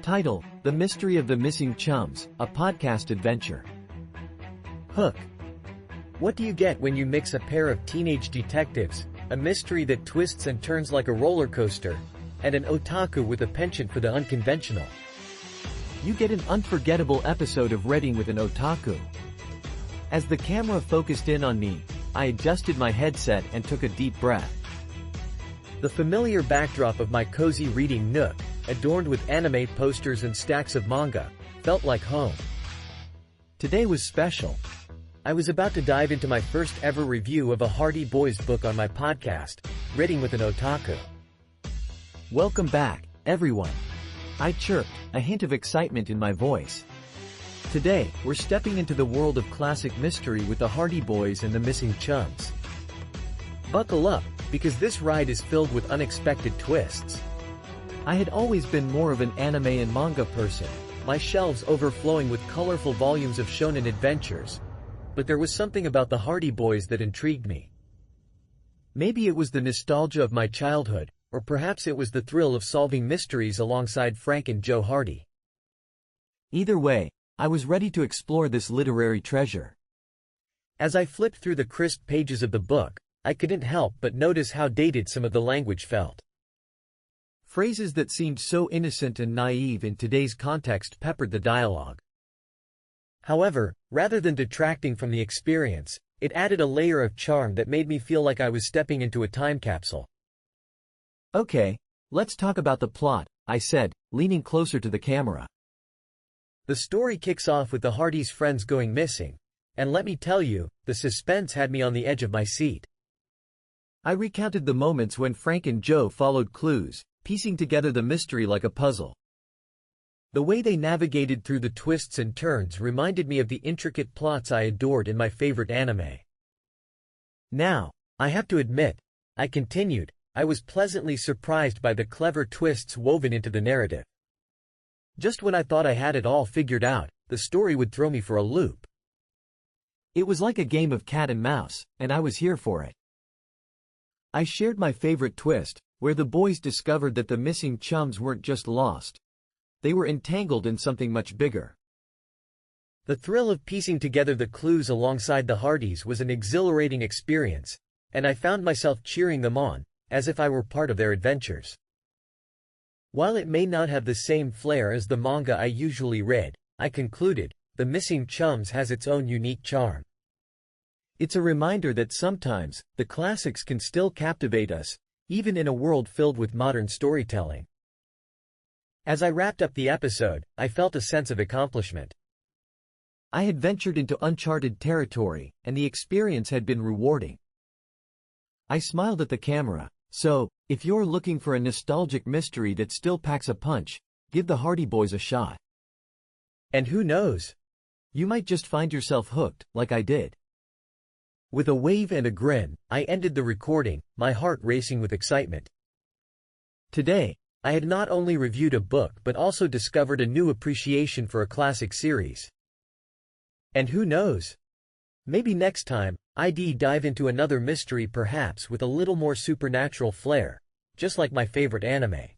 Title: The Mystery of the Missing Chums, a podcast adventure. Hook. What do you get when you mix a pair of teenage detectives, a mystery that twists and turns like a roller coaster, and an otaku with a penchant for the unconventional? You get an unforgettable episode of Reading with an Otaku. As the camera focused in on me, I adjusted my headset and took a deep breath. The familiar backdrop of my cozy reading nook, adorned with anime posters and stacks of manga, felt like home. Today was special. I was about to dive into my first ever review of a Hardy Boys book on my podcast, Reading with an Otaku. Welcome back, everyone. I chirped, a hint of excitement in my voice. Today, we're stepping into the world of classic mystery with the Hardy Boys and the Missing Chums. Buckle up, because this ride is filled with unexpected twists. I had always been more of an anime and manga person, my shelves overflowing with colorful volumes of shonen adventures. But there was something about the Hardy Boys that intrigued me. Maybe it was the nostalgia of my childhood, or perhaps it was the thrill of solving mysteries alongside Frank and Joe Hardy. Either way, I was ready to explore this literary treasure. As I flipped through the crisp pages of the book, I couldn't help but notice how dated some of the language felt. Phrases that seemed so innocent and naive in today's context peppered the dialogue. However, rather than detracting from the experience, it added a layer of charm that made me feel like I was stepping into a time capsule. Okay, let's talk about the plot, I said, leaning closer to the camera. The story kicks off with the Hardys' friends going missing, and let me tell you, the suspense had me on the edge of my seat. I recounted the moments when Frank and Joe followed clues, piecing together the mystery like a puzzle. The way they navigated through the twists and turns reminded me of the intricate plots I adored in my favorite anime. Now, I have to admit, I continued, I was pleasantly surprised by the clever twists woven into the narrative. Just when I thought I had it all figured out, the story would throw me for a loop. It was like a game of cat and mouse, and I was here for it. I shared my favorite twist, where the boys discovered that the missing chums weren't just lost. They were entangled in something much bigger. The thrill of piecing together the clues alongside the Hardys was an exhilarating experience, and I found myself cheering them on, as if I were part of their adventures. While it may not have the same flair as the manga I usually read, I concluded, The Missing Chums has its own unique charm. It's a reminder that sometimes, the classics can still captivate us, even in a world filled with modern storytelling. As I wrapped up the episode, I felt a sense of accomplishment. I had ventured into uncharted territory, and the experience had been rewarding. I smiled at the camera, so, if you're looking for a nostalgic mystery that still packs a punch, give the Hardy Boys a shot. And who knows? You might just find yourself hooked, like I did. With a wave and a grin, I ended the recording, my heart racing with excitement. Today, I had not only reviewed a book but also discovered a new appreciation for a classic series. And who knows? Maybe next time, I'd dive into another mystery, perhaps with a little more supernatural flair, just like my favorite anime.